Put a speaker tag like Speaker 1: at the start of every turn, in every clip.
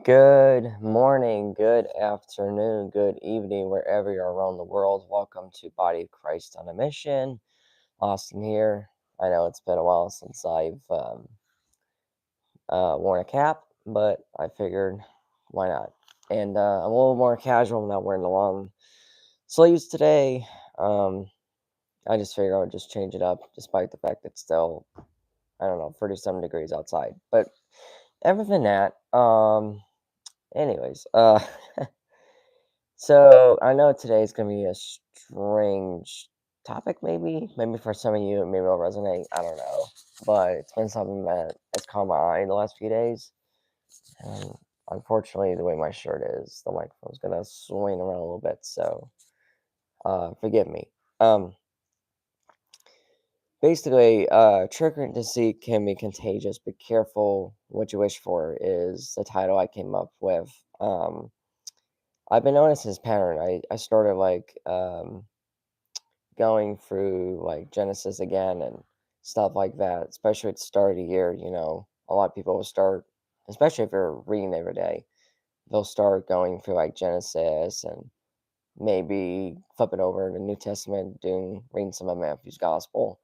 Speaker 1: Good morning, good afternoon, good evening, wherever you're around the world. Welcome to Body of Christ on a Mission. Austin here. I know it's been a while since I've worn a cap, but I figured why not? And I'm a little more casual. I'm not wearing the long sleeves today. Um, I just figured I would just change it up, despite the fact it's still, I don't know, 37 degrees outside. But other than that, anyways, so I know today's gonna be a strange topic, maybe for some of you, maybe it'll resonate. I don't know, but it's been something that has caught my eye the last few days, and unfortunately, the way my shirt is, the microphone's gonna swing around a little bit, so forgive me. Um, Basically, trickery and deceit can be contagious. Be careful what you wish for is the title I came up with. I've been noticing this pattern. I started going through like Genesis again and stuff like that, especially at the start of the year. A lot of people will start, especially if you're reading every day, they'll start going through like Genesis and maybe flipping over the New Testament, reading some of Matthew's Gospel.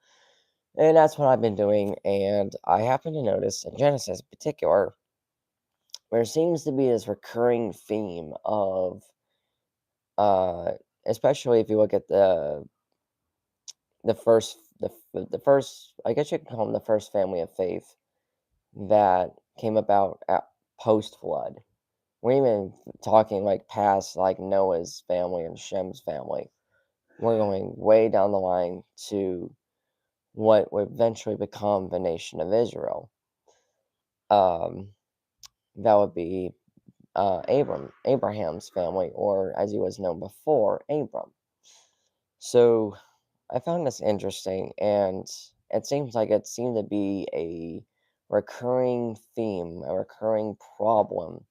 Speaker 1: And that's what I've been doing. And I happen to notice in Genesis in particular, there seems to be this recurring theme of, uh, especially if you look at the first, I guess you could call them the first family of faith that came about at post flood. We're even talking like past like Noah's family and Shem's family. We're going way down the line to what would eventually become the nation of Israel. Um, that would be Abraham's family, or as he was known before, Abram. So I found this interesting, and it seems like it seemed to be a recurring theme, a recurring problem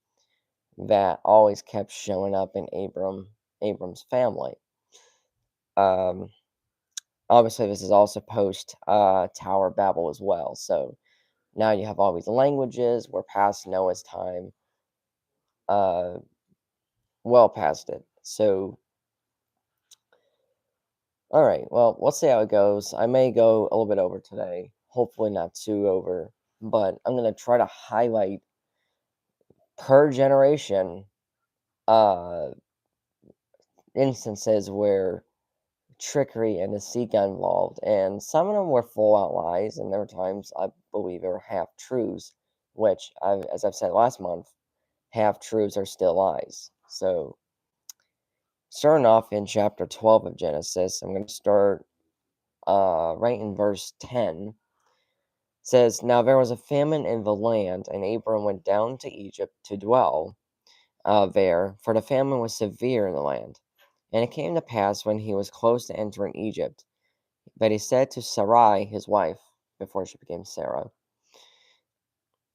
Speaker 1: that always kept showing up in Abram's family. Um, Obviously, this is also post Tower of Babel as well. So now you have all these languages. We're past Noah's time, uh, well past it. So, all right. Well, we'll see how it goes. I may go a little bit over today. Hopefully, not too over. But I'm gonna try to highlight per generation uh, instances where trickery and deceit got involved, and some of them were full out lies, and there were times I believe they were half truths, which, as I've said last month, half truths are still lies. So, starting off in chapter 12 of Genesis, I'm going to start right in verse 10. It says, "Now there was a famine in the land, and Abram went down to Egypt to dwell there, for the famine was severe in the land. And it came to pass when he was close to entering Egypt, that he said to Sarai, his wife, before she became Sarah,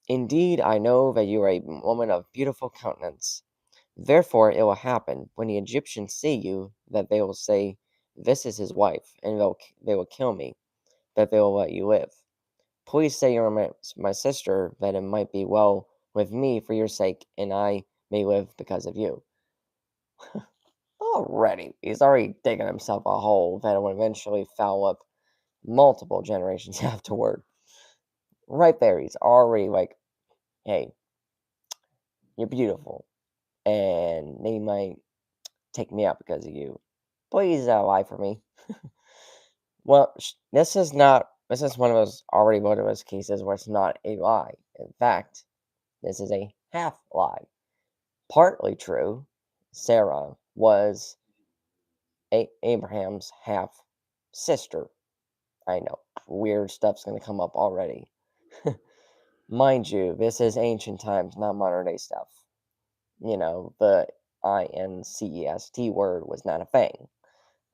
Speaker 1: 'Indeed, I know that you are a woman of beautiful countenance. Therefore it will happen, when the Egyptians see you, that they will say, This is his wife, and they will kill me, that they will let you live. Please say you are my sister, that it might be well with me for your sake, and I may live because of you.'" Already, he's already digging himself a hole that will eventually foul up multiple generations afterward. Right there, he's already like, "Hey, you're beautiful, and they might take me out because of you. Please lie for me." Well, this is not. This is one of those cases where it's not a lie. In fact, this is a half lie. Partly true. Sarah was Abraham's half sister. I know, weird stuff's gonna come up already. Mind you, this is ancient times, not modern day stuff. The incest word was not a thing.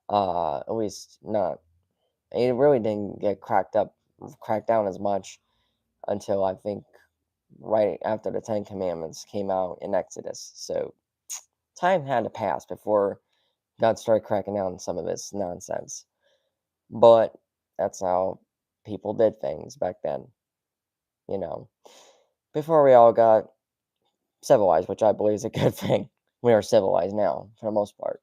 Speaker 1: At least not. It really didn't get cracked down as much until I think right after the Ten Commandments came out in Exodus. So time had to pass before God started cracking down on some of this nonsense. But that's how people did things back then. You know, before we all got civilized, which I believe is a good thing. We are civilized now, for the most part.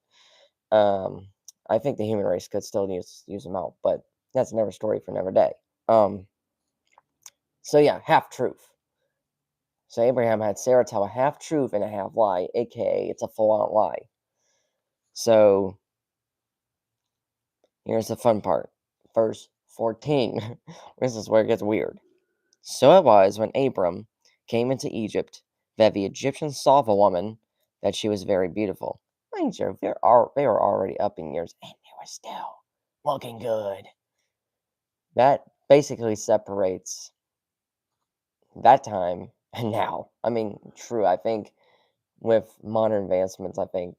Speaker 1: Um, I think the human race could still use them out, but that's another story for another day. Um, so yeah, half truth. So Abraham had Sarah tell a half truth and a half lie, aka it's a full out lie. So here's the fun part. Verse 14. This is where it gets weird. So it was when Abram came into Egypt that the Egyptians saw the woman that she was very beautiful. Mind you, they were already up in years and they were still looking good. That basically separates that time and now. I mean, true, I think with modern advancements, I think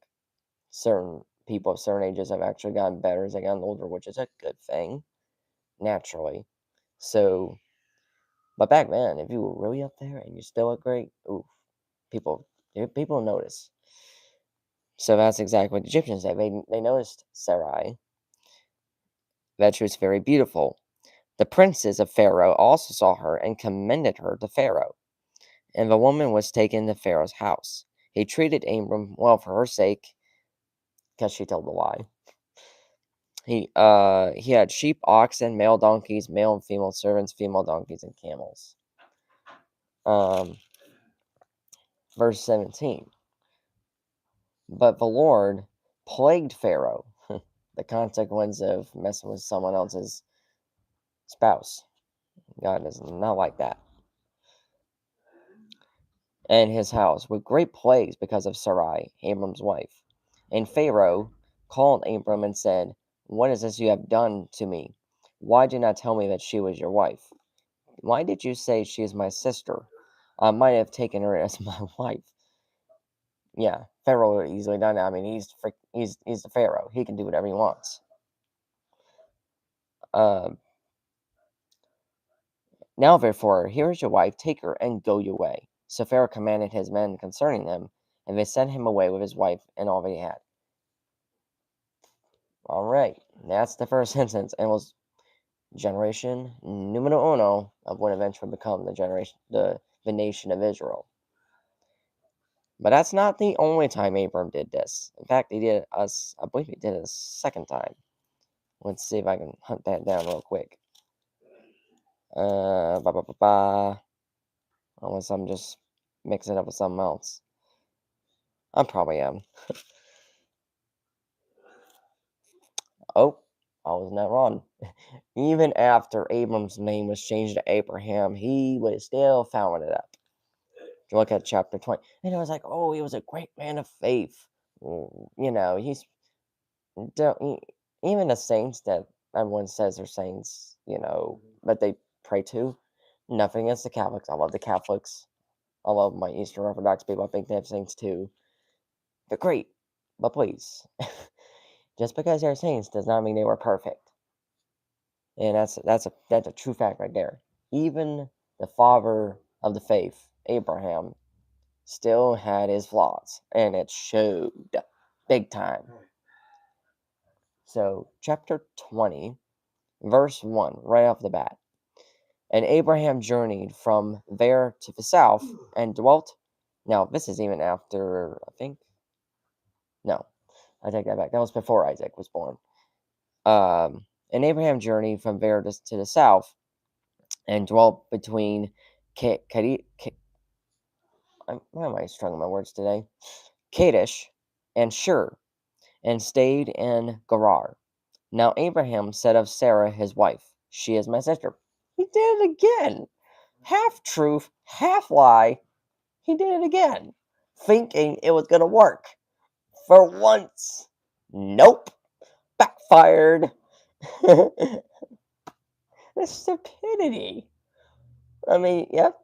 Speaker 1: certain people of certain ages have actually gotten better as they gotten older, which is a good thing, naturally. So, but back then, if you were really up there and you still look great, ooh, people people notice. So that's exactly what the Egyptians did. They noticed Sarai, that she was very beautiful. The princes of Pharaoh also saw her and commended her to Pharaoh. And the woman was taken to Pharaoh's house. He treated Abram well for her sake, because she told a lie. He had sheep, oxen, male donkeys, male and female servants, female donkeys, and camels. Um, verse 17. But the Lord plagued Pharaoh, the consequence of messing with someone else's spouse. God is not like that. And his house with great plagues because of Sarai, Abram's wife. And Pharaoh called Abram and said, "What is this you have done to me? Why did you not tell me that she was your wife? Why did you say she is my sister? I might have taken her as my wife." Yeah, Pharaoh would have easily done that. I mean, he's the Pharaoh. He can do whatever he wants. Um, Now therefore, here is your wife, take her and go your way. So Pharaoh commanded his men concerning them, and they sent him away with his wife and all that he had. All right, that's the first instance, and it was generation numero uno of what eventually become the nation of Israel. But that's not the only time Abram did this. In fact, I believe he did it a second time. Let's see if I can hunt that down real quick. Ba ba ba ba. Unless I'm just mixing it up with something else. I probably am. Oh, I was not wrong. Even after Abram's name was changed to Abraham, he would have still found it up. If you look at chapter 20, and it was like, oh, he was a great man of faith. You know, even the saints that everyone says are saints, but they pray to. Nothing against the Catholics. I love the Catholics. I love my Eastern Orthodox people. I think they have saints too. They're great. But please, just because they're saints does not mean they were perfect. And that's a true fact right there. Even the father of the faith, Abraham, still had his flaws, and it showed big time. So, chapter 20, verse 1, right off the bat. And Abraham journeyed from there to the south and dwelt. Now, this is even after, I think. No, I take that back. That was before Isaac was born. And Abraham journeyed from there to the south and dwelt between why am I struggling with my words today? Kadesh and Shur, and stayed in Gerar. Now Abraham said of Sarah his wife, "She is my sister." He did it again. Half truth, half lie. He did it again, thinking it was going to work. For once. Nope. Backfired. The stupidity. I mean, yep.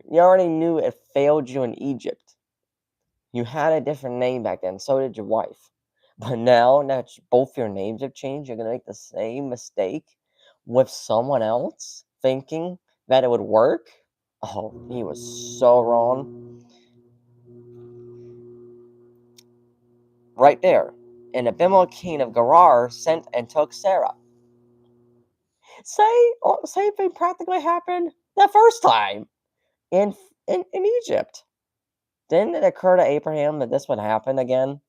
Speaker 1: You already knew it failed you in Egypt. You had a different name back then, so did your wife. But now that both your names have changed, you're going to make the same mistake with someone else, thinking that it would work? Oh, he was so wrong. Right there. And Abimelech king of Gerar sent and took Sarah. Same thing practically happened the first time in Egypt. Didn't it occur to Abraham that this would happen again?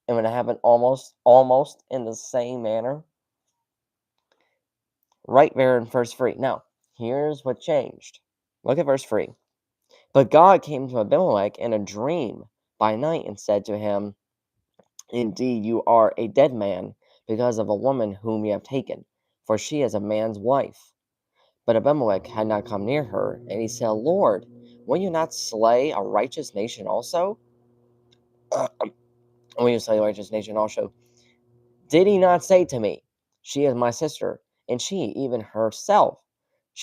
Speaker 1: And would happen almost in the same manner? Right there in verse 3. Now, here's what changed. Look at verse 3. But God came to Abimelech in a dream by night and said to him, Indeed, you are a dead man because of a woman whom you have taken, for she is a man's wife. But Abimelech had not come near her, and he said, Lord, will you not slay a righteous nation also? Will you slay a righteous nation also? Did he not say to me, She is my sister, and she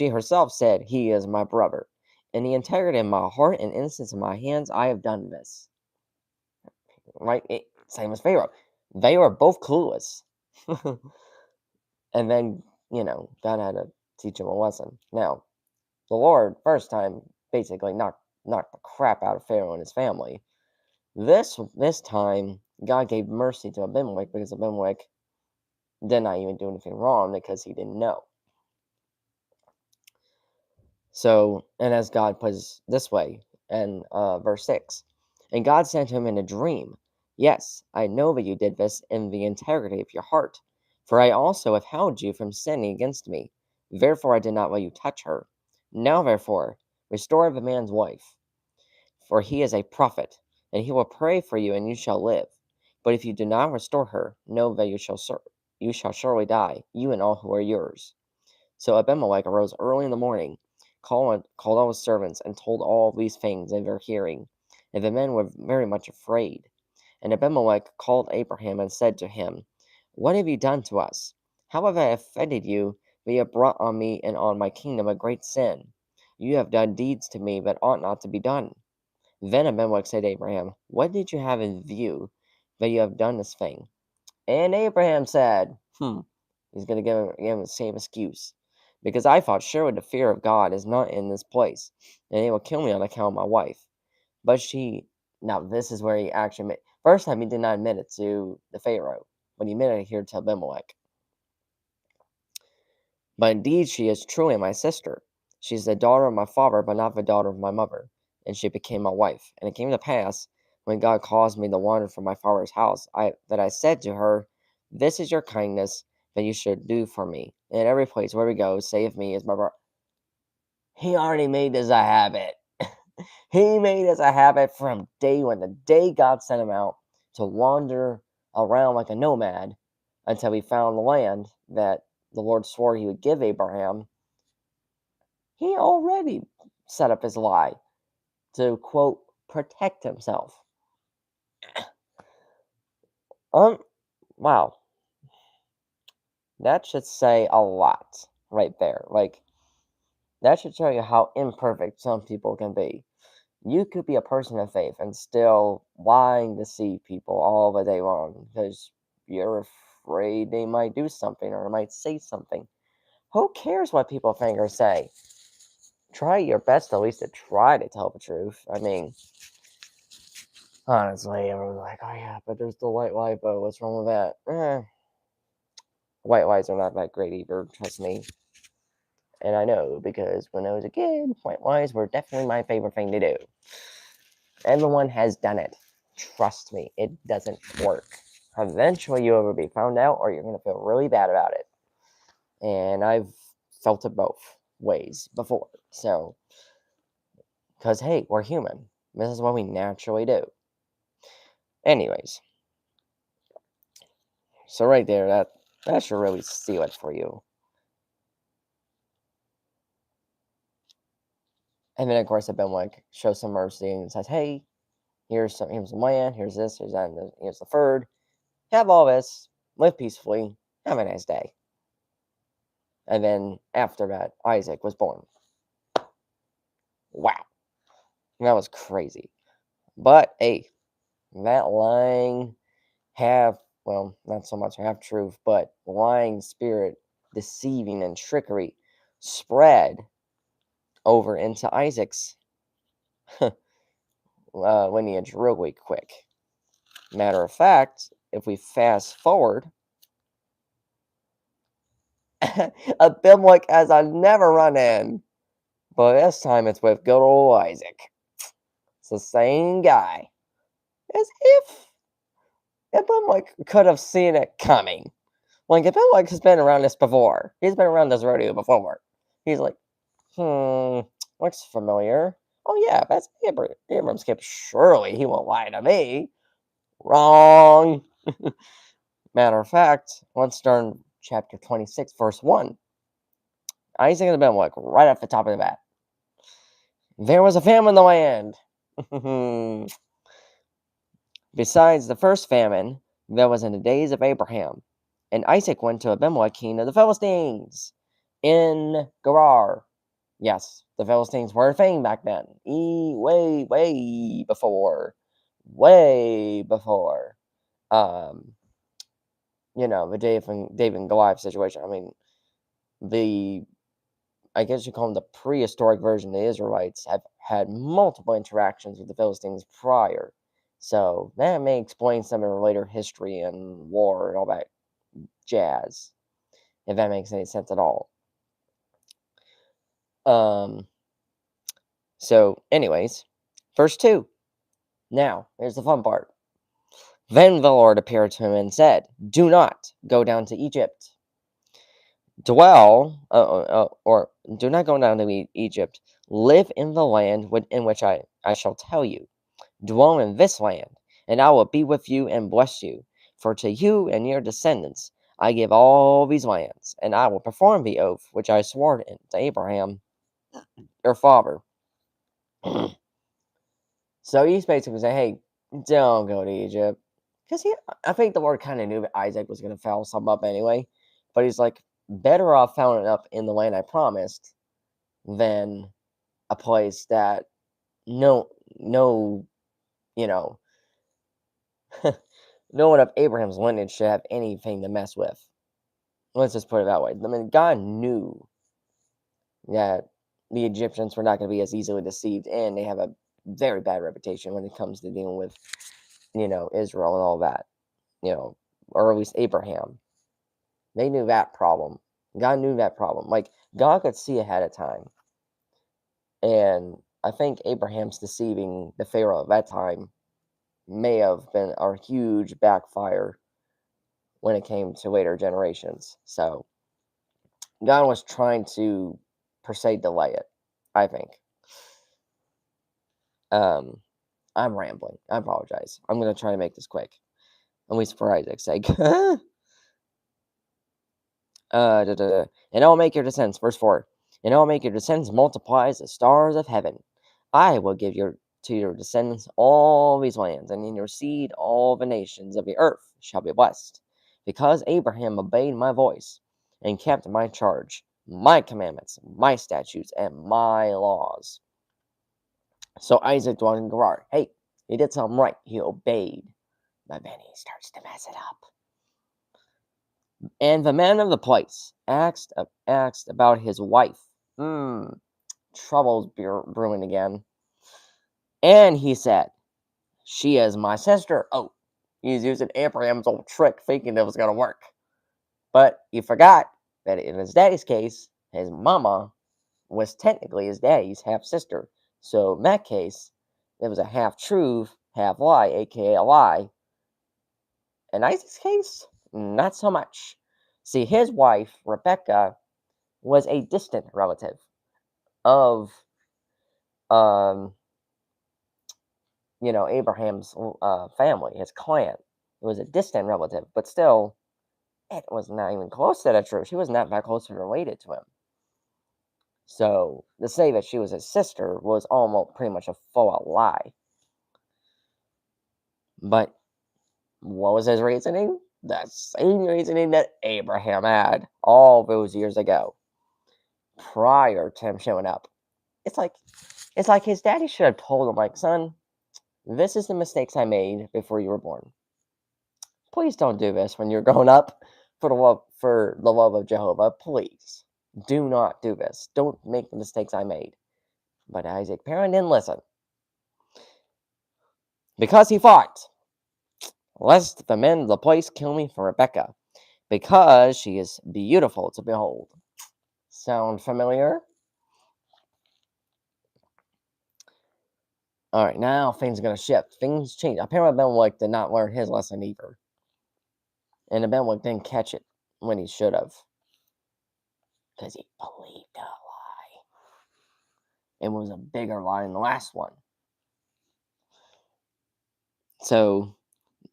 Speaker 1: herself said, He is my brother. In the integrity of my heart and innocence of my hands, I have done this. Right? Same as Pharaoh. They were both clueless. And then, God had to teach him a lesson. Now, the Lord, first time, basically knocked the crap out of Pharaoh and his family. This time, God gave mercy to Abimelech because Abimelech did not even do anything wrong because he didn't know. So, and as God puts this way in verse 6, and God said to him in a dream, Yes, I know that you did this in the integrity of your heart, for I also have held you from sinning against me. Therefore I did not let you touch her. Now therefore, restore the man's wife, for he is a prophet, and he will pray for you, and you shall live. But if you do not restore her, know that you shall surely die, you and all who are yours. So Abimelech arose early in the morning, called all his servants, and told all these things in their hearing. And the men were very much afraid. And Abimelech called Abraham and said to him, What have you done to us? How have I offended you that you have brought on me and on my kingdom a great sin? You have done deeds to me that ought not to be done. Then Abimelech said to Abraham, What did you have in view that you have done this thing? And Abraham said, he's going to give him the same excuse. Because I thought, surely the fear of God is not in this place, and he will kill me on account of my wife. But now this is where he actually first time he did not admit it to the Pharaoh, but he admitted it here to Abimelech. But indeed she is truly my sister. She is the daughter of my father, but not the daughter of my mother. And she became my wife. And it came to pass, when God caused me to wander from my father's house, that I said to her, This is your kindness that you should do for me. And in every place where we go, say of me is my brother. He already made this a habit. He made this a habit from day one. The day God sent him out to wander around like a nomad until he found the land that the Lord swore he would give Abraham. He already set up his lie to, quote, protect himself. Wow. That should say a lot right there. Like, that should show you how imperfect some people can be. You could be a person of faith and still lying to deceive people all the day long because you're afraid they might do something or might say something. Who cares what people think or say? Try your best at least to try to tell the truth. I mean, honestly, everyone's like, oh yeah, but there's the white lie, but what's wrong with that? White lies are not that great either, trust me. And I know because when I was a kid, white lies were definitely my favorite thing to do. Everyone has done it. Trust me, it doesn't work. Eventually, you'll either be found out or you're going to feel really bad about it. And I've felt it both ways before. So, because hey, we're human. This is what we naturally do. Anyways, so right there, that should really seal it for you. And then, of course, Abimelech shows some mercy and says, hey, here's the land, here's this, here's that, and here's the third. Have all this, live peacefully, have a nice day. And then after that, Isaac was born. Wow. That was crazy. But hey, that lying well, not so much half truth, but lying spirit, deceiving and trickery spread over into Isaac's lineage really quick. Matter of fact, if we fast forward, Abimelech has a never run in, but this time it's with good old Isaac. It's the same guy. As if Abimelech could have seen it coming. Like, Abimelech has been around this before. He's been around this rodeo before. He's like, looks familiar. Oh yeah, that's Abram's kid. Surely he won't lie to me. Wrong. Matter of fact, let's start in chapter 26, verse 1. Isaac and Abimelech, right off the top of the bat. There was a famine in the land. Besides the first famine, that was in the days of Abraham. And Isaac went to Abimelech, king of the Philistines, in Gerar. Yes, the Philistines were a thing back then. Way before. Way before. The David and Goliath situation. I mean, I guess you call them the prehistoric version of the Israelites, have had multiple interactions with the Philistines prior. So that may explain some of their later history and war and all that jazz, if that makes any sense at all. So, anyways, verse 2. Now, here's the fun part. Then the Lord appeared to him and said, do not go down to Egypt. Do not go down to Egypt. Live in the land in which I shall tell you. Dwell in this land, and I will be with you and bless you. For to you and your descendants I give all these lands, and I will perform the oath which I swore to Abraham, your father. So he's basically saying, hey, don't go to Egypt. Because I think the Lord kind of knew that Isaac was going to foul some up anyway. But he's like, better off fouling up in the land I promised than a place that no no one of Abraham's lineage should have anything to mess with. Let's just put it that way. I mean, God knew that the Egyptians were not going to be as easily deceived, and they have a very bad reputation when it comes to dealing with, Israel and all that, or at least Abraham. They knew that problem. God knew that problem. Like, God could see ahead of time. And I think Abraham's deceiving the Pharaoh at that time may have been a huge backfire when it came to later generations. So God was trying to per se delay it, I think. I'm rambling. I apologize. I'm gonna try to make this quick, at least for Isaac's sake. And I'll make your descendants, verse 4. And I'll make your descendants multiply as the stars of heaven. I will give to your descendants all these lands, and in your seed all the nations of the earth shall be blessed, because Abraham obeyed my voice, and kept my charge, my commandments, my statutes, and my laws. So Isaac dwelt in Gerar. Hey, he did something right. He obeyed. But then he starts to mess it up. And the man of the place asked about his wife. Trouble's brewing again. And he said, she is my sister. Oh, he's using Abraham's old trick, thinking it was going to work. But he forgot that in his daddy's case, his mama was technically his daddy's half-sister. So in that case, it was a half-truth, half-lie, aka a lie. In Isaac's case, not so much. See, his wife, Rebecca, was a distant relative of, Abraham's family, his clan. It was a distant relative, but still, it was not even close to the truth. She was not that closely related to him. So, to say that she was his sister was almost pretty much a full-out lie. But what was his reasoning? The same reasoning that Abraham had all those years ago, prior to him showing up. It's like his daddy should have told him, like, son, this is the mistakes I made before you were born. Please don't do this when you're growing up for the love of Jehovah. Please do not do this. Don't make the mistakes I made. But Isaac apparently didn't listen, because he thought, lest the men of the place kill me for Rebecca, because she is beautiful to behold. Sound familiar? All right, now things are going to shift. Things change. Apparently, Abimelech did not learn his lesson either. And Abimelech didn't catch it when he should have. Because he believed a lie. It was a bigger lie than the last one. So,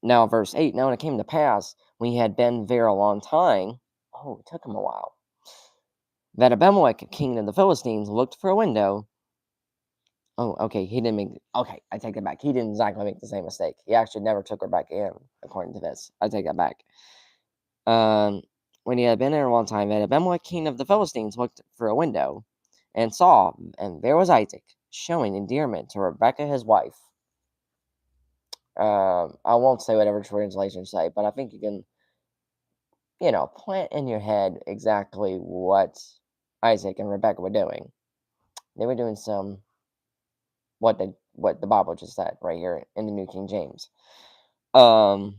Speaker 1: now verse 8. Now when it came to pass, when he had been there a long time, it took him a while, that Abimelech, king of the Philistines, looked for a window. Oh, okay, he didn't make... Okay, I take that back. He didn't exactly make the same mistake. He actually never took her back in, according to this. I take that back. When he had been there a long time, that Abimelech, king of the Philistines, looked for a window, and saw, and there was Isaac, showing endearment to Rebekah his wife. I won't say whatever translations say, but I think you can, plant in your head exactly what Isaac and Rebekah were doing. They were doing what the Bible just said right here in the New King James. Then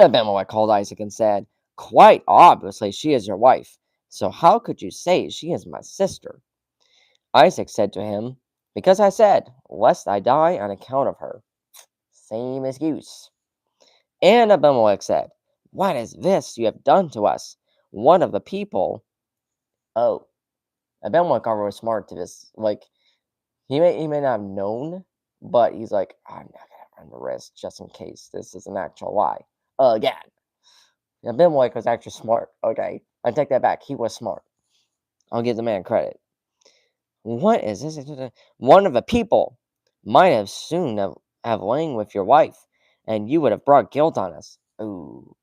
Speaker 1: Abimelech called Isaac and said, "Quite obviously she is your wife, so how could you say she is my sister?" Isaac said to him, "Because I said, lest I die on account of her." Same excuse. And Abimelech said, "What is this you have done to us? One of the people..." Oh, Abimelech was smart to this. Like, he may not have known, but he's like, "I'm not gonna run the risk just in case this is an actual lie." Again. Abimelech was actually smart. Okay, I take that back. He was smart. I'll give the man credit. What is this? One of the people might have soon have lain with your wife, and you would have brought guilt on us. Ooh.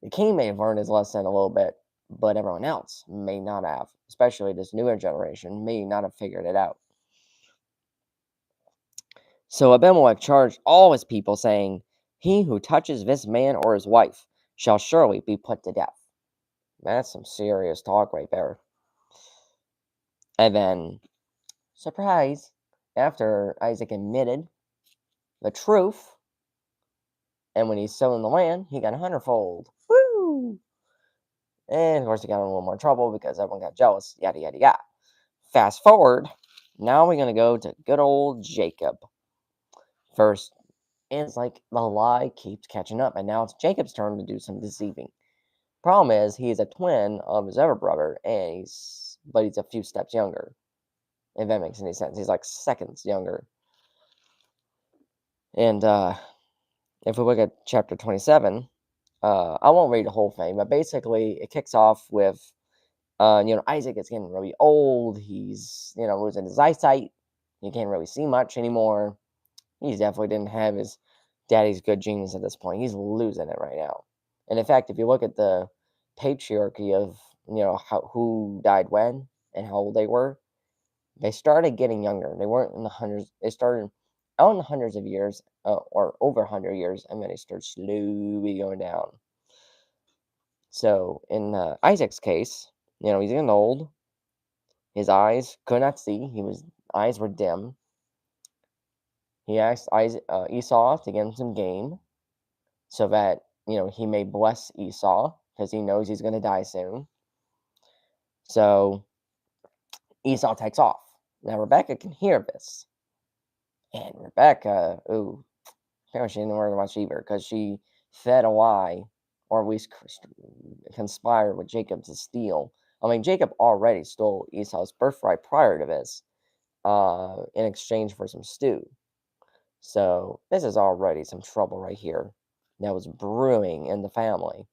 Speaker 1: The king may have learned his lesson a little bit, but everyone else may not have. Especially this newer generation may not have figured it out. So Abimelech charged all his people, saying, "He who touches this man or his wife shall surely be put to death." That's some serious talk right there. And then, surprise, after Isaac admitted the truth, and when he's sowing the land, he got 100-fold. Woo! And of course, he got in a little more trouble because everyone got jealous. Yada, yada, yada. Fast forward, now we're going to go to good old Jacob. First, and it's like the lie keeps catching up, and now it's Jacob's turn to do some deceiving. Problem is, he is a twin of his other brother, but he's a few steps younger. If that makes any sense. He's like seconds younger. And if we look at chapter 27, I won't read the whole thing, but basically it kicks off with, Isaac is getting really old. He's, losing his eyesight. He can't really see much anymore. He definitely didn't have his daddy's good genes at this point. He's losing it right now. And in fact, if you look at the patriarchy of, who died when and how old they were, they started getting younger. They weren't in the hundreds. They started out in the hundreds of years, or over 100 years, and then they started slowly going down. So in Isaac's case, he's getting old. His eyes could not see. Eyes were dim. He asked Esau to get him some game, so that he may bless Esau because he knows he's going to die soon. So Esau takes off. Now Rebecca can hear this, and Rebecca, ooh. Apparently, she didn't learn much either because she fed a lie, or at least conspired with Jacob to steal. I mean, Jacob already stole Esau's birthright prior to this, in exchange for some stew. So this is already some trouble right here that was brewing in the family.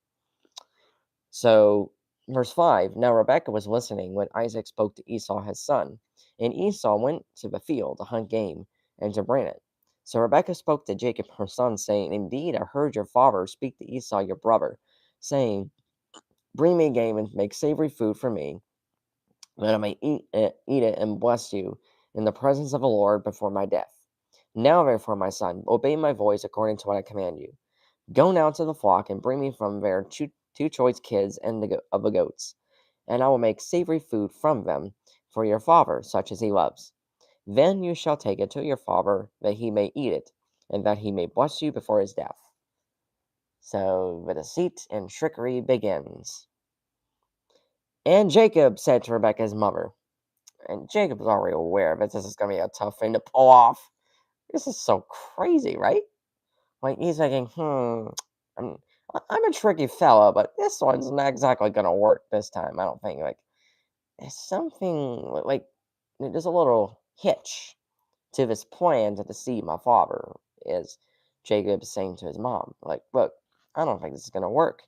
Speaker 1: So, verse 5, now Rebekah was listening when Isaac spoke to Esau his son, and Esau went to the field to hunt game and to bring it. So Rebekah spoke to Jacob her son, saying, "Indeed, I heard your father speak to Esau your brother, saying, Bring me game and make savory food for me, that I may eat it and bless you in the presence of the Lord before my death. Now, therefore, my son, obey my voice according to what I command you. Go now to the flock and bring me from there two choice kids of the goats, and I will make savory food from them for your father, such as he loves. Then you shall take it to your father, that he may eat it, and that he may bless you before his death." So the deceit and trickery begins. And Jacob said to Rebekah's mother, And Jacob's already aware of it. This is going to be a tough thing to pull off. This is so crazy, right? Like, he's thinking, I'm, I'm a tricky fella, but this one's not exactly going to work this time. I don't think. Like, there's something, there's a little hitch to this plan to deceive my father, is Jacob saying to his mom. Like, look, I don't think this is going to work.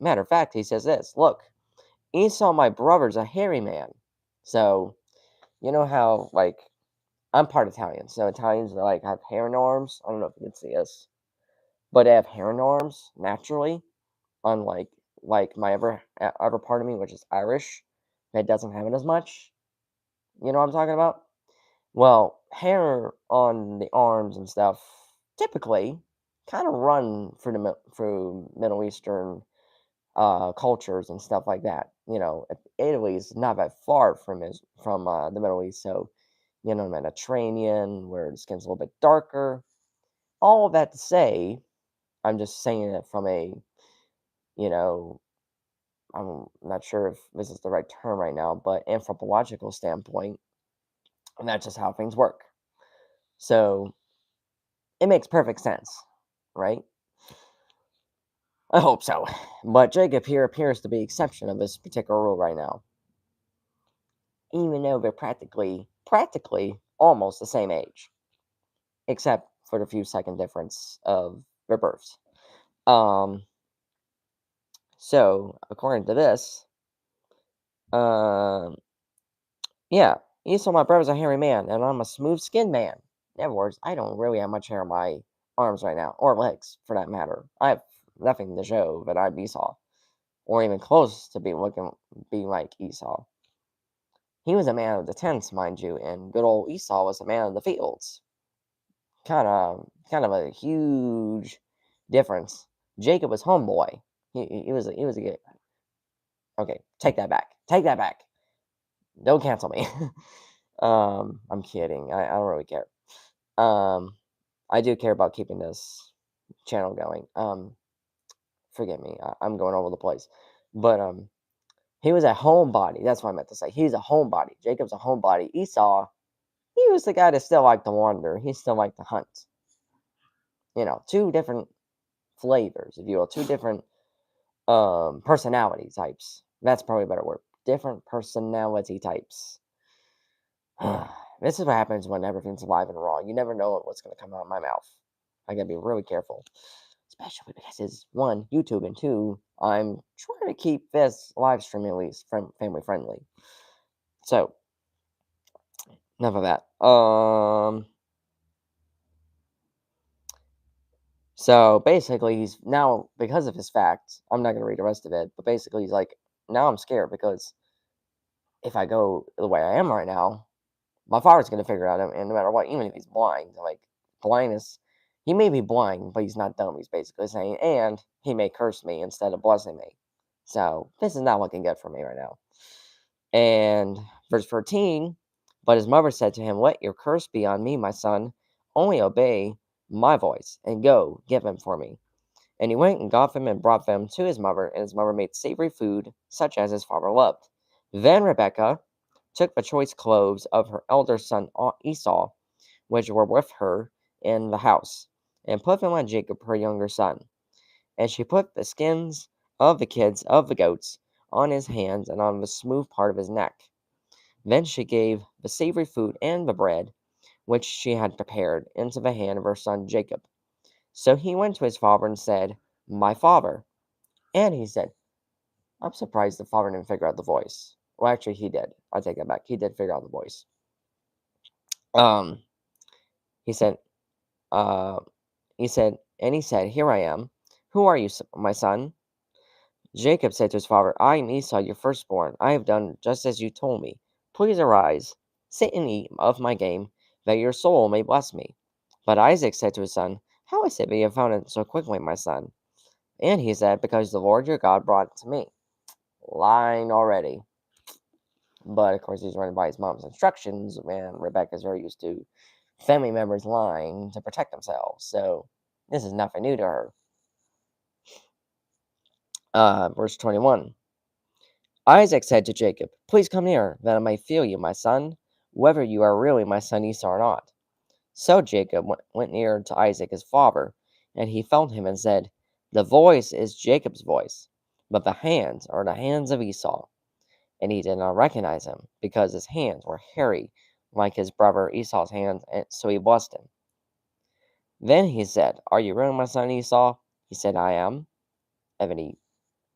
Speaker 1: Matter of fact, he says this, look, Esau, my brother's a hairy man. So, you know how, like, I'm part Italian, so Italians are like have hair in their arms. I don't know if you can see this, but they have hair in their arms naturally, unlike my other part of me, which is Irish, that doesn't have it as much. You know what I'm talking about? Well, hair on the arms and stuff typically kind of run through Middle Eastern cultures and stuff like that. Italy's not that far from the Middle East, so Mediterranean, where the skin's a little bit darker. All of that to say, I'm just saying it from you know, I'm not sure if this is the right term right now, but anthropological standpoint, and that's just how things work. So it makes perfect sense, right? I hope so. But Jacob here appears to be the exception of this particular rule right now, even though they're practically almost the same age, except for the few second difference of their births. So according to this, um, yeah, Esau, my brother's a hairy man, and I'm a smooth-skinned man. In other words, I don't really have much hair on my arms right now, or legs, for that matter. I have nothing to show that I'm Esau, or even close to being like Esau. He was a man of the tents, mind you, and good old Esau was a man of the fields. Kind of a huge difference. Jacob was homeboy. He was a good. Okay, take that back. Take that back. Don't cancel me. I'm kidding. I don't really care. I do care about keeping this channel going. Forgive me. I'm going all over the place. But he was a homebody. That's what I meant to say. He's a homebody. Jacob's a homebody. Esau, he was the guy that still liked to wander. He still liked to hunt. Two different flavors, if you will. Two different personality types. That's probably a better word. Different personality types. This is what happens when everything's live and raw. You never know what's going to come out of my mouth. I gotta be really careful, especially because it's one, YouTube, and two, I'm trying to keep this live stream at least family friendly. So, enough of that. So basically, he's now, because of his facts, I'm not gonna read the rest of it, but basically, he's like, now I'm scared because if I go the way I am right now, my father's gonna figure it out, and no matter what, even if he's blind, like blindness, he may be blind, but he's not dumb. He's basically saying, and he may curse me instead of blessing me. So this is not looking good for me right now. And verse 14, but his mother said to him, let your curse be on me, my son. Only obey my voice, and go, give him for me. And he went and got them and brought them to his mother, and his mother made savory food, such as his father loved. Then Rebekah took the choice clothes of her elder son Esau, which were with her in the house, and put them on Jacob her younger son. And she put the skins of the kids of the goats on his hands and on the smooth part of his neck. Then she gave the savory food and the bread, which she had prepared, into the hand of her son Jacob. So he went to his father and said, my father. And he said, I'm surprised the father didn't figure out the voice. Well, actually, he did. I take that back. He did figure out the voice. Um, he said, uh, and he said, here I am. Who are you, my son? Jacob said to his father, I am Esau, your firstborn. I have done just as you told me. Please arise, sit and eat of my game, that your soul may bless me. But Isaac said to his son, how is it that you have found it so quickly, my son? And he said, because the Lord your God brought it to me. Lying already. But of course, he's running by his mom's instructions, and Rebecca's very used to family members lying to protect themselves. So this is nothing new to her. Verse 21. Isaac said to Jacob, "Please come near, that I may feel you, my son, whether you are really my son Esau or not." So Jacob went near to Isaac his father, and he felt him and said, "The voice is Jacob's voice, but the hands are the hands of Esau." And he did not recognize him, because his hands were hairy like his brother Esau's hands, and so he blessed him. Then he said, "Are you really my son Esau?" He said, "I am." And then he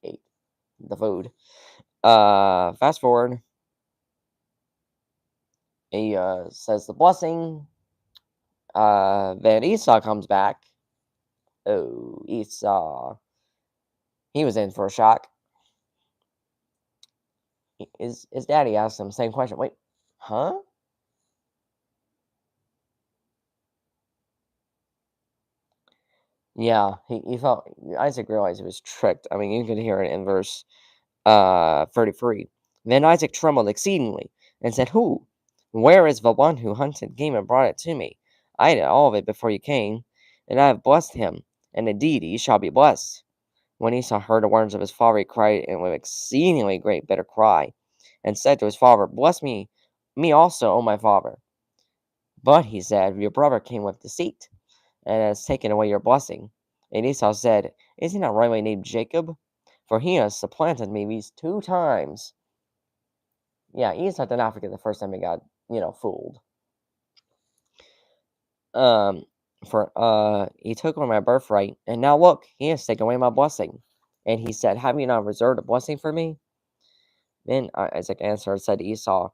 Speaker 1: ate the food. Fast forward, he says the blessing. Then Esau comes back. Oh, Esau. He was in for a shock. His daddy asked him the same question. Wait, huh? Yeah, he felt Isaac realized he was tricked. I mean, you could hear it in verse 33. Then Isaac trembled exceedingly and said, "Who? Where is the one who hunted game and brought it to me? I ate all of it before you came, and I have blessed him, and indeed he shall be blessed." When Esau heard the words of his father, he cried in an exceedingly great bitter cry, and said to his father, "Bless me also, O my father." But he said, "Your brother came with deceit, and has taken away your blessing." And Esau said, "Is he not rightly named Jacob? For he has supplanted me these 2 times." Yeah, Esau did not forget the first time he got, fooled. Um, for he took away my birthright, and now look, he has taken away my blessing. And he said, "Have you not reserved a blessing for me?" Then Isaac answered and said to Esau,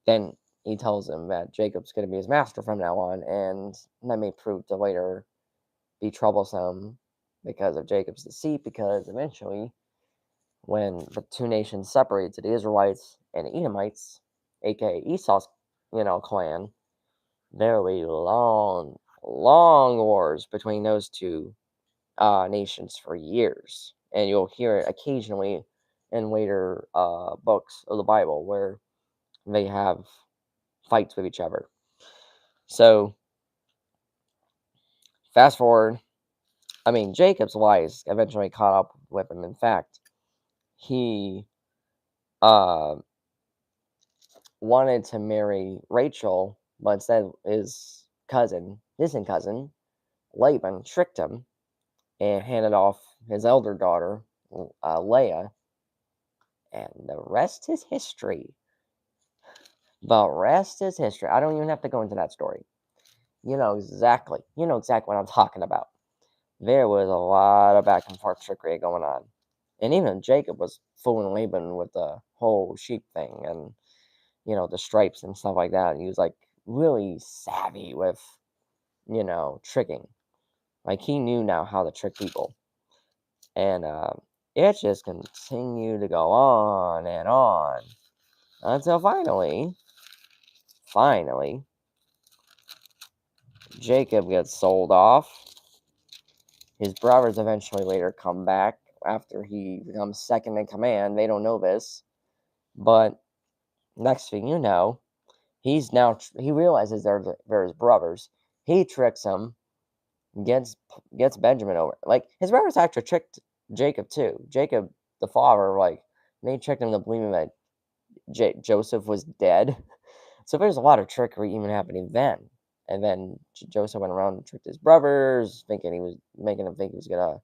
Speaker 1: then he tells him that Jacob's going to be his master from now on, and that may prove to later be troublesome because of Jacob's deceit, because eventually, when the two nations separated to the Israelites and the Edomites, aka Esau's, clan, there will be long, long wars between those two nations for years. And you'll hear it occasionally in later books of the Bible where they have fights with each other. So, fast forward, I mean, Jacob's lies eventually caught up with him. In fact, he uh, wanted to marry Rachel, but instead his cousin, distant cousin, Laban, tricked him and handed off his elder daughter, Leah, and the rest is history. The rest is history. I don't even have to go into that story. You know exactly what I'm talking about. There was a lot of back and forth trickery going on. And even Jacob was fooling Laban with the whole sheep thing and, the stripes and stuff like that. And he was like really savvy with, tricking. Like he knew now how to trick people. And it just continued to go on until finally, Jacob gets sold off. His brothers eventually later come back after he becomes second in command. They don't know this, but next thing you know, he realizes they're his brothers. He tricks them, gets gets Benjamin over. Like his brothers actually tricked Jacob too. Jacob, the father, like they tricked him to believing that Joseph was dead. So there's a lot of trickery even happening then. And then Joseph went around and tricked his brothers, thinking he was making them think he was gonna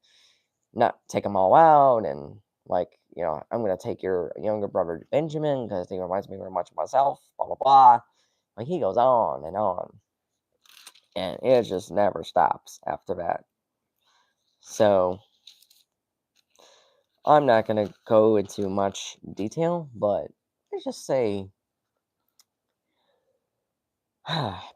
Speaker 1: not take them all out, and like, I'm gonna take your younger brother Benjamin because he reminds me very much of myself. Blah blah blah. Like he goes on, and it just never stops after that. So I'm not gonna go into much detail, but let's just say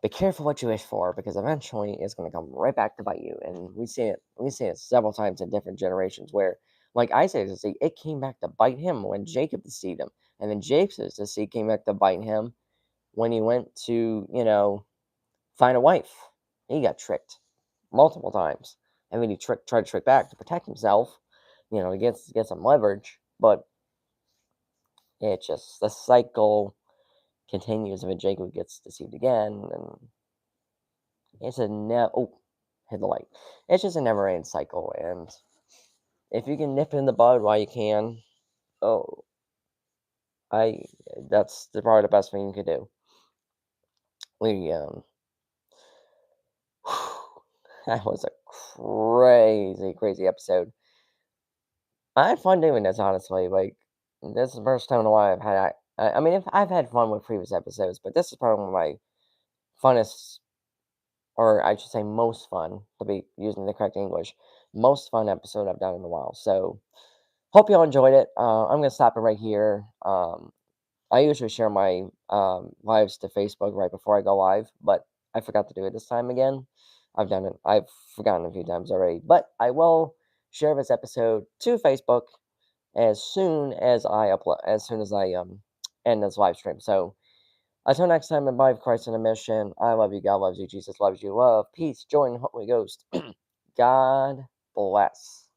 Speaker 1: be careful what you wish for, because eventually it's going to come right back to bite you. And we see it several times in different generations where, like Isaac's deceit, it came back to bite him when Jacob deceived him, and then Jacob's deceit came back to bite him when he went to find a wife. He got tricked multiple times, and then he tried to trick back to protect himself, to get some leverage, but it just the cycle continues. If Jacob gets deceived again, and it's a hit the light. It's just a never-ending cycle, and if you can nip it in the bud while you can, Oh, I that's probably the best thing you could do. We that was a crazy, crazy episode. I had fun doing this, honestly. Like, this is the first time in a while I've had. I mean, if I've had fun with previous episodes, but this is probably one of my funnest, or I should say, most fun, to be using the correct English, most fun episode I've done in a while. So, hope y'all enjoyed it. I'm gonna stop it right here. I usually share my lives to Facebook right before I go live, but I forgot to do it this time again. I've done it. I've forgotten a few times already, but I will share this episode to Facebook as soon as I end this live stream. So until next time, and by Christ in a mission. I love you. God loves you. Jesus loves you. Love, peace, joy, and Holy Ghost. God bless.